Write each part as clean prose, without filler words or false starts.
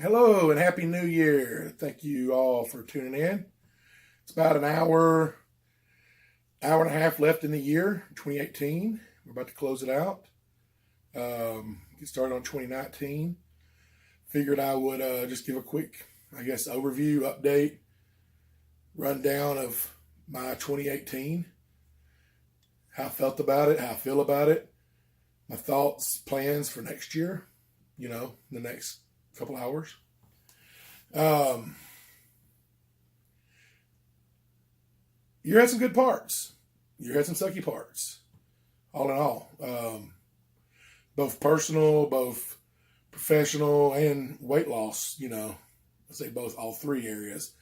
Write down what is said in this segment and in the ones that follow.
Hello and Happy New Year. Thank you all for tuning in. It's about an hour and a half left in the year, 2018. We're about to close it out. Get started on 2019. Figured I would just give a quick, overview, update, rundown of my 2018, how I felt about it, how I feel about it, my thoughts, plans for next year, the next couple hours. You had some good parts. You had some sucky parts. All in all, both personal, both professional, and weight loss. I say both, all three areas.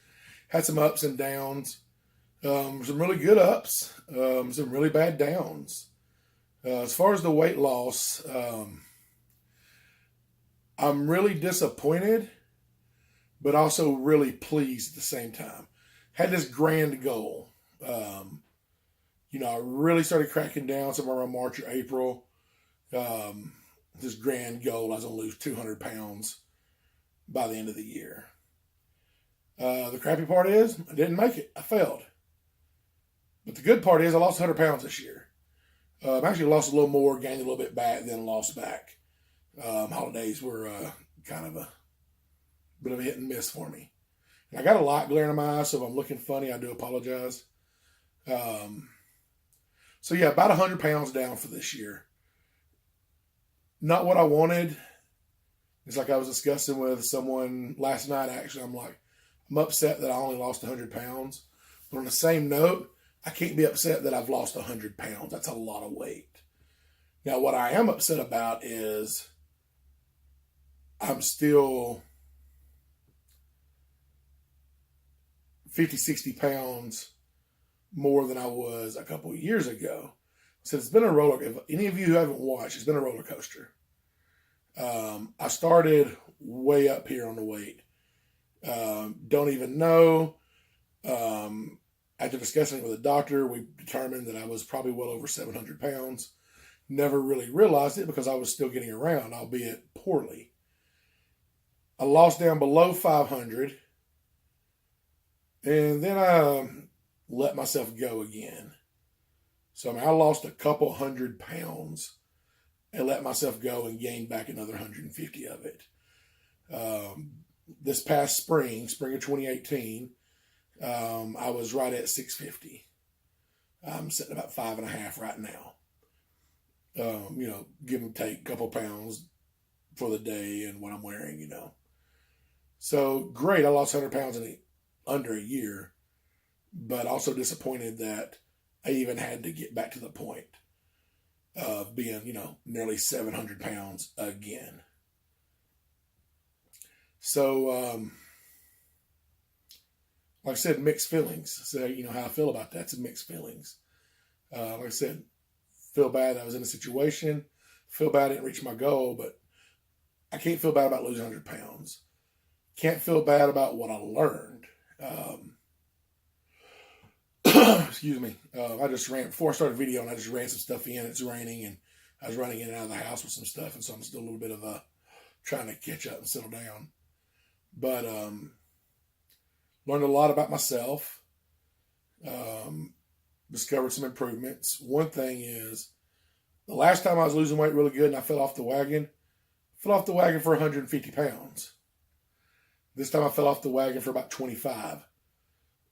Had some ups and downs. Some really good ups. Some really bad downs. As far as the weight loss, I'm really disappointed, but also really pleased at the same time. Had this grand goal. I really started cracking down somewhere around March or April. This grand goal, I was going to lose 200 pounds by the end of the year. The crappy part is I didn't make it. I failed. But the good part is I lost 100 pounds this year. I actually lost a little more, gained a little bit back, then lost back. Holidays were kind of a bit of a hit and miss for me. And I got a lot glaring in my eyes, so if I'm looking funny, I do apologize. About 100 pounds down for this year. Not what I wanted. It's like I was discussing with someone last night, actually. I'm upset that I only lost 100 pounds. But on the same note, I can't be upset that I've lost 100 pounds. That's a lot of weight. Now, what I am upset about is I'm still 50, 60 pounds more than I was a couple of years ago. So it's been a roller. If any of you who haven't watched, it's been a roller coaster. I started way up here on the weight. Don't even know. After discussing it with a doctor, we determined that I was probably well over 700 pounds. Never really realized it because I was still getting around, albeit poorly. I lost down below 500. And then I let myself go again. So I lost a couple 100 pounds and let myself go and gained back another 150 of it. This past spring of 2018, I was right at 650. I'm sitting about 5.5 right now. Give and take a couple pounds for the day and what I'm wearing, So great, I lost 100 pounds in under a year, but also disappointed that I even had to get back to the point of being, nearly 700 pounds again. So, like I said, mixed feelings. So, how I feel about that. It's mixed feelings. Like I said, feel bad I was in a situation. Feel bad I didn't reach my goal, but I can't feel bad about losing 100 pounds. Can't feel bad about what I learned. Excuse me. I just ran, before I started the video, and I just ran some stuff in. It's raining, and I was running in and out of the house with some stuff, and so I'm still a little bit of trying to catch up and settle down. But learned a lot about myself. Discovered some improvements. One thing is, the last time I was losing weight really good and I fell off the wagon for 150 pounds. This time I fell off the wagon for about 25.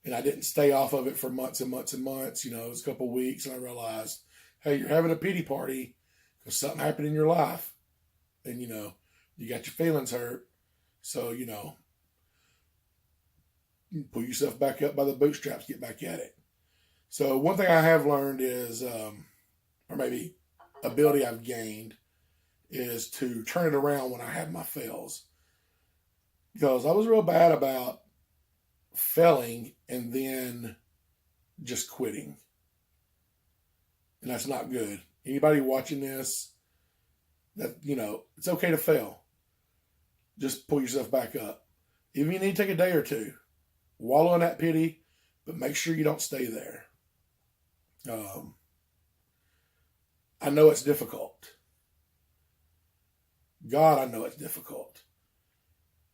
And I didn't stay off of it for months and months and months. It was a couple of weeks, and I realized, hey, you're having a pity party because something happened in your life. And, you got your feelings hurt. So, pull yourself back up by the bootstraps, get back at it. So one thing I have learned is, or maybe ability I've gained, is to turn it around when I have my fails. Because I was real bad about failing and then just quitting. And that's not good. Anybody watching this, that, it's okay to fail. Just pull yourself back up. Even if you need to take a day or two, wallow in that pity, but make sure you don't stay there. I know it's difficult. God, I know it's difficult.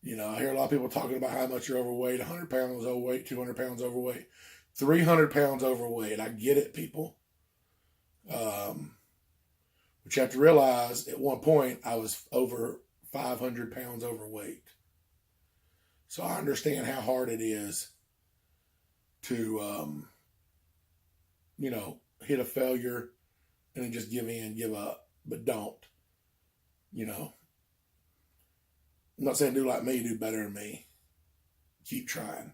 You know, I hear a lot of people talking about how much you're overweight, 100 pounds overweight, 200 pounds overweight, 300 pounds overweight. I get it, people. But you have to realize at one point I was over 500 pounds overweight. So I understand how hard it is to, hit a failure and then just give in, give up. But don't. You know, I'm not saying do like me, do better than me. Keep trying.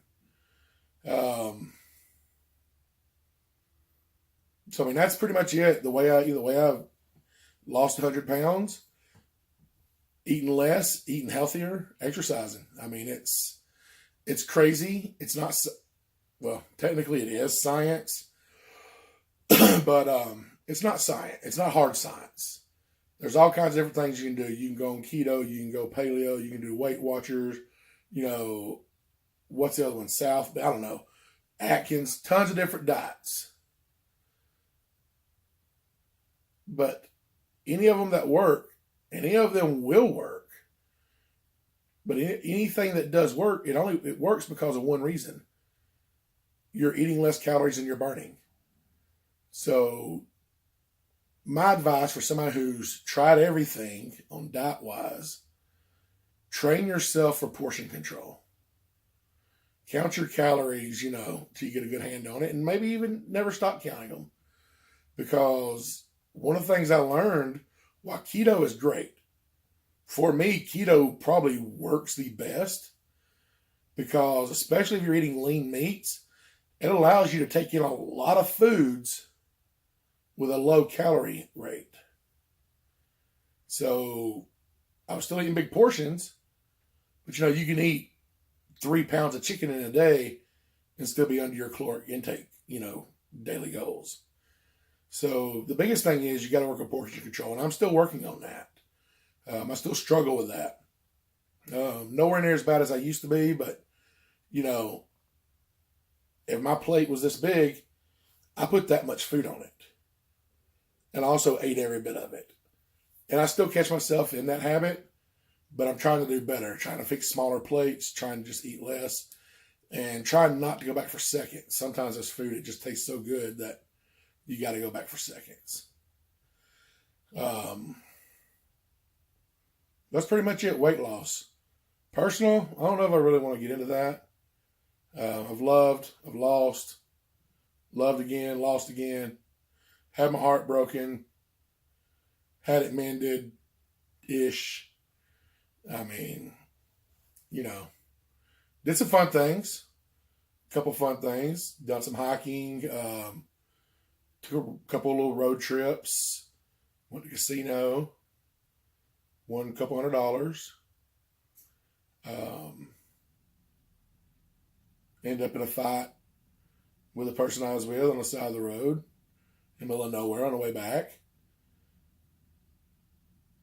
So I mean, that's pretty much it. The way I've lost 100 pounds, eating less, eating healthier, exercising. I mean, it's crazy. It's not, well, technically it is science, but it's not science. It's not hard science. There's all kinds of different things you can do. You can go on keto, you can go paleo, you can do Weight Watchers, what's the other one? I don't know. Atkins, tons of different diets. But any of them that work, any of them will work. But anything that does work, it works because of one reason. You're eating less calories than you're burning. So my advice for somebody who's tried everything on diet-wise, train yourself for portion control. Count your calories, till you get a good hand on it, and maybe even never stop counting them. Because one of the things I learned, while keto is great, for me, keto probably works the best because, especially if you're eating lean meats, it allows you to take in a lot of foods with a low calorie rate. So I was still eating big portions, but you can eat 3 pounds of chicken in a day and still be under your caloric intake, daily goals. So the biggest thing is you got to work on portion control, and I'm still working on that. I still struggle with that. Nowhere near as bad as I used to be, but if my plate was this big, I put that much food on it, and I also ate every bit of it. And I still catch myself in that habit, but I'm trying to do better, trying to fix smaller plates, trying to just eat less, and trying not to go back for seconds. Sometimes this food, it just tastes so good that you got to go back for seconds. That's pretty much it. Weight loss. Personal, I don't know if I really want to get into that. I've loved, I've lost, loved again, lost again, had my heart broken, had it mended-ish. I mean, did some fun things, a couple fun things, done some hiking, took a couple of little road trips, went to the casino, won a couple $100. Ended up in a fight with the person I was with on the side of the road in the middle of nowhere on the way back.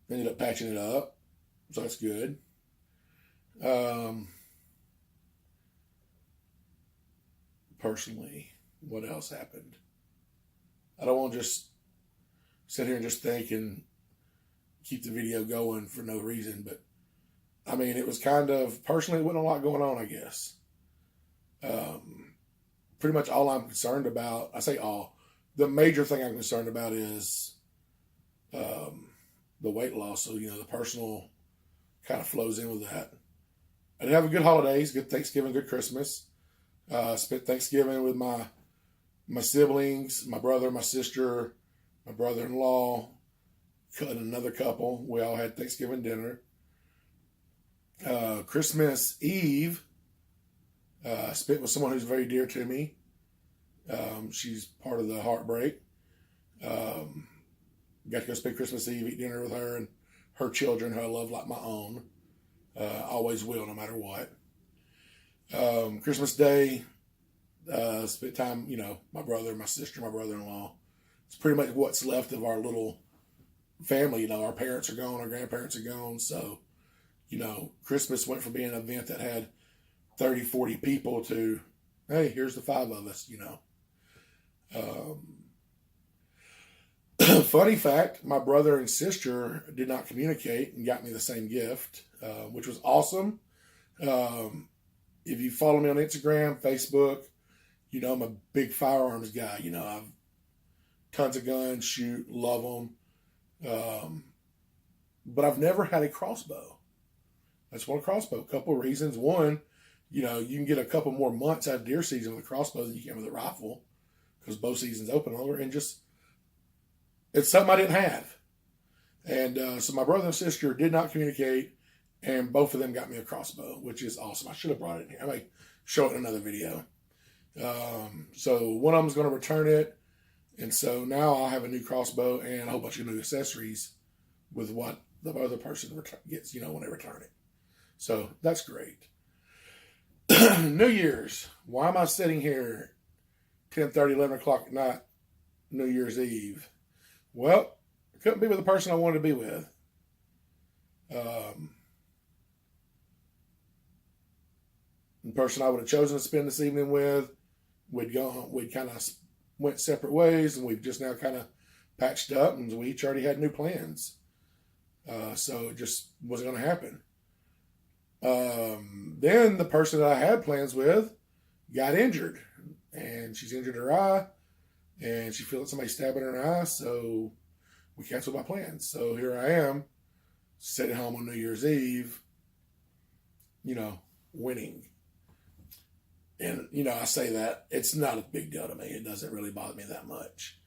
Ended up patching it up, so that's good. Personally, what else happened? I don't want to just sit here and just think and keep the video going for no reason, but I mean, it was kind of, personally, wasn't a lot going on, I guess. Pretty much all I'm concerned about, I say all, the major thing I'm concerned about is the weight loss. So, the personal kind of flows in with that. I did have a good holidays, good Thanksgiving, good Christmas. Spent Thanksgiving with my siblings, my brother, my sister, my brother-in-law, and another couple. We all had Thanksgiving dinner. Christmas Eve, spent with someone who's very dear to me. She's part of the heartbreak. Got to go spend Christmas Eve, eat dinner with her and her children, who I love like my own. Always will, no matter what. Christmas Day, spent time, my brother, my sister, my brother-in-law. It's pretty much what's left of our little family. Our parents are gone, our grandparents are gone. So, Christmas went from being an event that had 30, 40 people to, hey, here's the 5 of us, Funny fact, my brother and sister did not communicate and got me the same gift, which was awesome. If you follow me on Instagram, Facebook, you know I'm a big firearms guy. You know, I've tons of guns, shoot, love them. But I've never had a crossbow. I just want a crossbow. A couple of reasons. One, you know, you can get a couple more months out of deer season with a crossbow than you can with a rifle because bow season's open longer. And just, it's something I didn't have. And so my brother and sister did not communicate, and both of them got me a crossbow, which is awesome. I should have brought it in here. I might show it in another video. So one of them's going to return it. And so now I'll have a new crossbow and a whole bunch of new accessories with what the other person gets, you know, when they return it. So that's great. New Year's. Why am I sitting here 10:30, 11 o'clock at night, New Year's Eve? Well, I couldn't be with the person I wanted to be with. The person I would have chosen to spend this evening with, we'd kind of went separate ways, and we've just now kind of patched up, and we each already had new plans. So it just wasn't going to happen. Then the person that I had plans with got injured, and she's injured her eye, and she feels somebody stabbing her in her eye, so we canceled my plans. So here I am, sitting home on New Year's Eve, you know, winning. And, you know, I say that, it's not a big deal to me. It doesn't really bother me that much.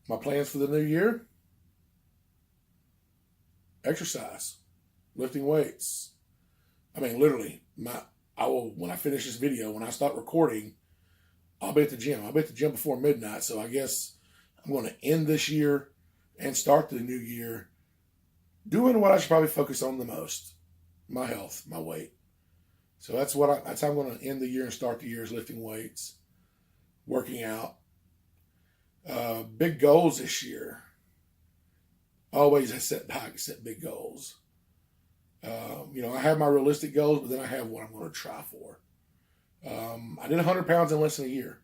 My plans for the new year: exercise, lifting weights. I mean, literally, when I finish this video, when I start recording, I'll be at the gym. I'll be at the gym before midnight. So I guess I'm going to end this year and start the new year doing what I should probably focus on the most: my health, my weight. So that's how I'm going to end the year and start the year, is lifting weights, working out. Big goals this year. Always I set big goals. You know, I have my realistic goals, but then I have what I'm going to try for. I did 100 pounds in less than a year.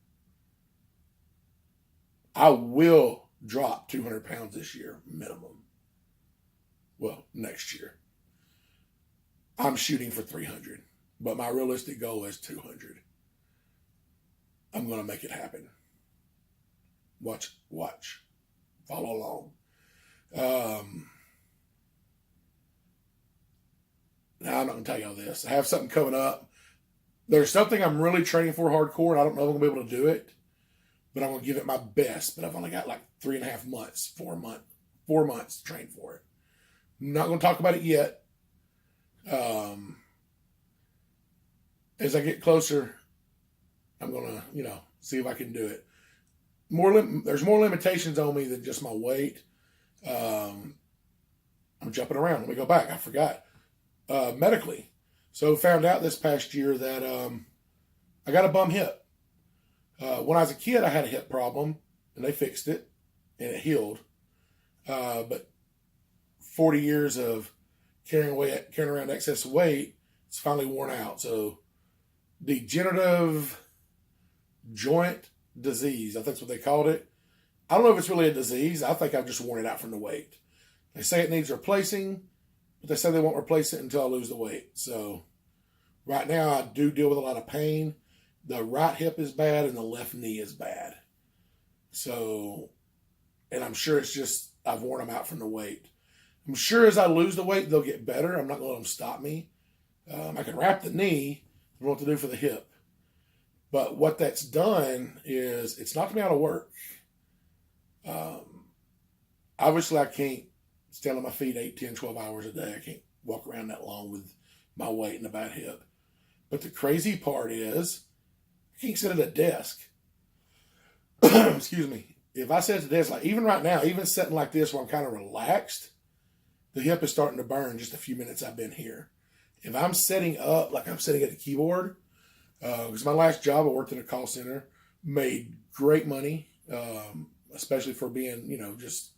I will drop 200 pounds this year, minimum. Well, next year. I'm shooting for 300, but my realistic goal is 200. I'm going to make it happen. Watch. Follow along. Now, I'm not going to tell y'all this. I have something coming up. There's something I'm really training for hardcore, and I don't know if I'm going to be able to do it, but I'm going to give it my best. But I've only got like 3.5 months, 4 months to train for it. I'm not going to talk about it yet. As I get closer, I'm going to, you know, see if I can do it. There's more limitations on me than just my weight. I'm jumping around. Let me go back. I forgot. Medically. So found out this past year that I got a bum hip. When I was a kid, I had a hip problem, and they fixed it, and it healed. But 40 years of carrying around excess weight, it's finally worn out. So degenerative joint disease, I think that's what they called it. I don't know if it's really a disease. I think I've just worn it out from the weight. They say it needs replacing, but they say they won't replace it until I lose the weight. So right now I do deal with a lot of pain. The right hip is bad and the left knee is bad. So, and I'm sure it's just I've worn them out from the weight. I'm sure as I lose the weight, they'll get better. I'm not going to let them stop me. I can wrap the knee. I don't know what to do for the hip. But what that's done is it's knocked me out of work. Obviously, I can't stand on my feet 8, 10, 12 hours a day. I can't walk around that long with my weight and a bad hip. But the crazy part is I can't sit at a desk. Excuse me. If I sit at the desk, like even right now, even sitting like this where I'm kind of relaxed, the hip is starting to burn just a few minutes I've been here. If I'm setting up, like I'm sitting at the keyboard, because my last job, I worked in a call center, made great money, especially for being, you know, just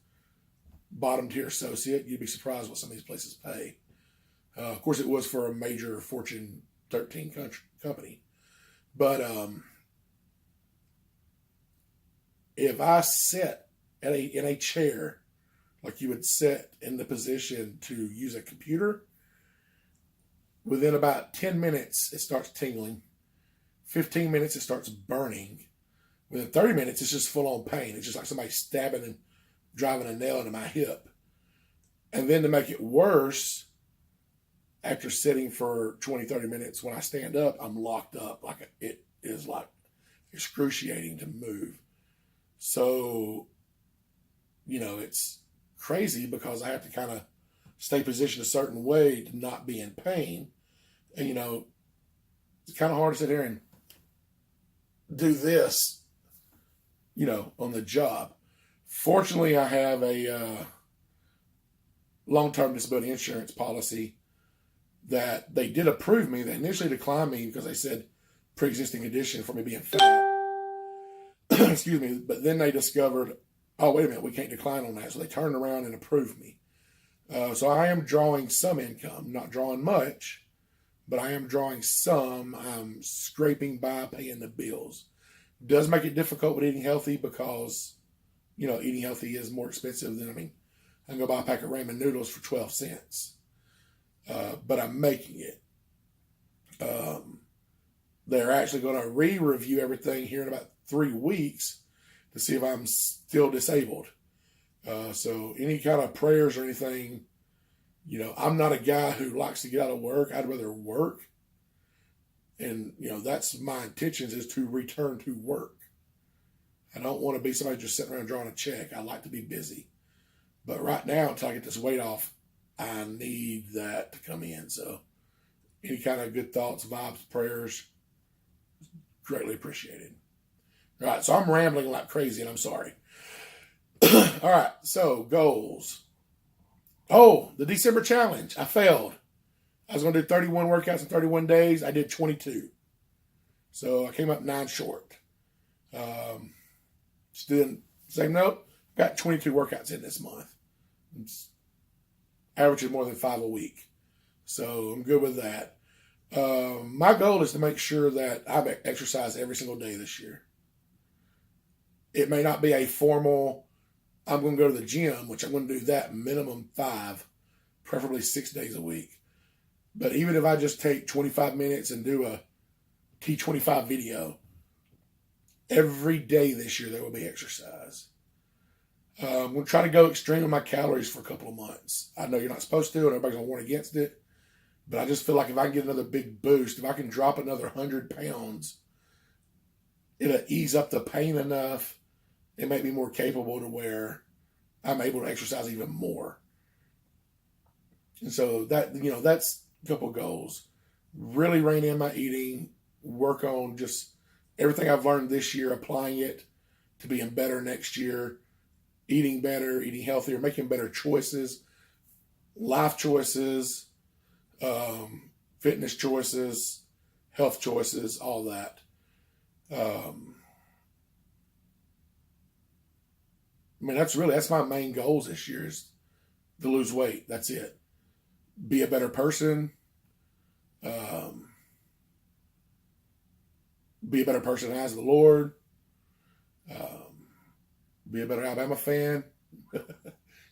bottom tier associate. You'd be surprised what some of these places pay. Of course, it was for a major Fortune 13 company. But if I sit in a chair like you would sit in the position to use a computer. Within about 10 minutes, it starts tingling. 15 minutes, it starts burning. Within 30 minutes, it's just full on pain. It's just like somebody stabbing and driving a nail into my hip. And then to make it worse, after sitting for 20, 30 minutes, when I stand up, I'm locked up. Like it is like excruciating to move. So, it's crazy because I have to kind of stay positioned a certain way to not be in pain. And, it's kind of hard to sit here and do this, on the job. Fortunately, I have a long-term disability insurance policy that they did approve me. They initially declined me because they said pre-existing condition for me being fat. Excuse me. But then they discovered, oh, wait a minute, we can't decline on that. So they turned around and approved me. So I am drawing some income, not drawing much, but I am drawing some. I'm scraping by paying the bills. Does make it difficult with eating healthy because, eating healthy is more expensive than, I can go buy a pack of ramen noodles for 12 cents. But I'm making it. They're actually going to re-review everything here in about 3 weeks to see if I'm still disabled. So any kind of prayers or anything, I'm not a guy who likes to get out of work. I'd rather work. And, that's my intentions, is to return to work. I don't want to be somebody just sitting around drawing a check. I like to be busy. But right now, until I get this weight off, I need that to come in. So any kind of good thoughts, vibes, prayers, greatly appreciated. All right, so I'm rambling like crazy, and I'm sorry. All right, so goals. Oh, the December challenge. I failed. I was going to do 31 workouts in 31 days. I did 22. So I came up 9 short. Still, same note, got 22 workouts in this month. It's averaging more than 5 a week. So I'm good with that. My goal is to make sure that I exercise every single day this year. It may not be a formal, I'm going to go to the gym, which I'm going to do that minimum 5, preferably 6 days a week. But even if I just take 25 minutes and do a T25 video, every day this year there will be exercise. I'm going to try to go extreme with my calories for a couple of months. I know you're not supposed to, and everybody's going to warn against it. But I just feel like if I can get another big boost, if I can drop another 100 pounds, it'll ease up the pain enough and make me more capable to where I'm able to exercise even more. And so that, that's a couple goals. Really rein in my eating, work on just everything I've learned this year, applying it to being better next year, eating better, eating healthier, making better choices, life choices, fitness choices, health choices, all that. That's my main goals this year, is to lose weight. That's it. Be a better person. Be a better person as the Lord. Be a better Alabama fan.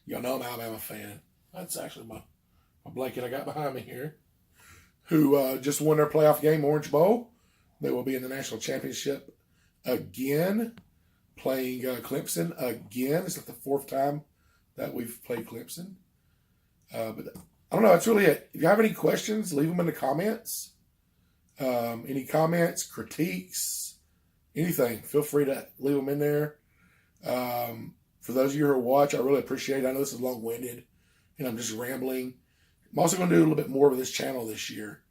Y'all know I'm an Alabama fan. That's actually my blanket I got behind me here. Who just won their playoff game, Orange Bowl. They will be in the national championship again, playing Clemson again. It's like the 4th time that we've played Clemson. But I don't know. That's really it. If you have any questions, leave them in the comments. Any comments, critiques, anything, feel free to leave them in there. For those of you who watch, I really appreciate it. I know this is long-winded and I'm just rambling. I'm also going to do a little bit more with this channel this year.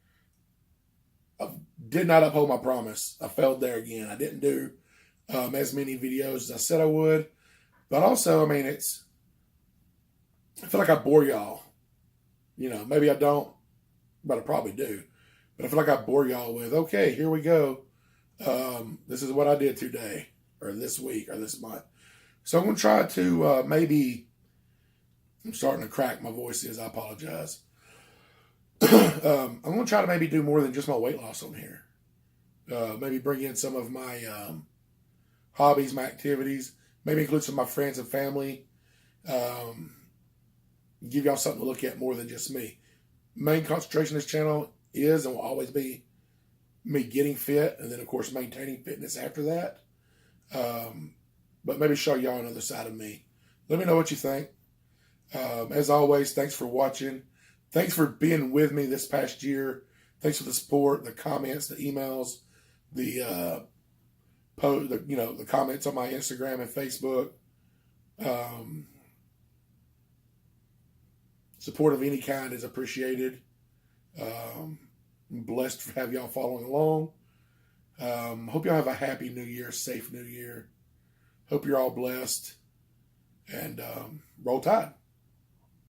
I did not uphold my promise. I failed there again. I didn't do as many videos as I said I would. But also, I feel like I bore y'all. Maybe I don't, but I probably do. But I feel like I bore y'all with, okay, here we go. This is what I did today, or this week, or this month. So I'm going to try to maybe, I'm starting to crack, my voice is, I apologize. I'm going to try to maybe do more than just my weight loss on here. Maybe bring in some of my hobbies, my activities, maybe include some of my friends and family. give y'all something to look at more than just me. Main concentration of this channel is and will always be me getting fit, and then of course maintaining fitness after that. But maybe show y'all another side of me. Let me know what you think. As always, thanks for watching. Thanks for being with me this past year. Thanks for the support, the comments, the emails, the the comments on my Instagram and Facebook. Support of any kind is appreciated. I'm blessed to have y'all following along. Hope y'all have a happy new year, safe new year. Hope you're all blessed. And roll tide.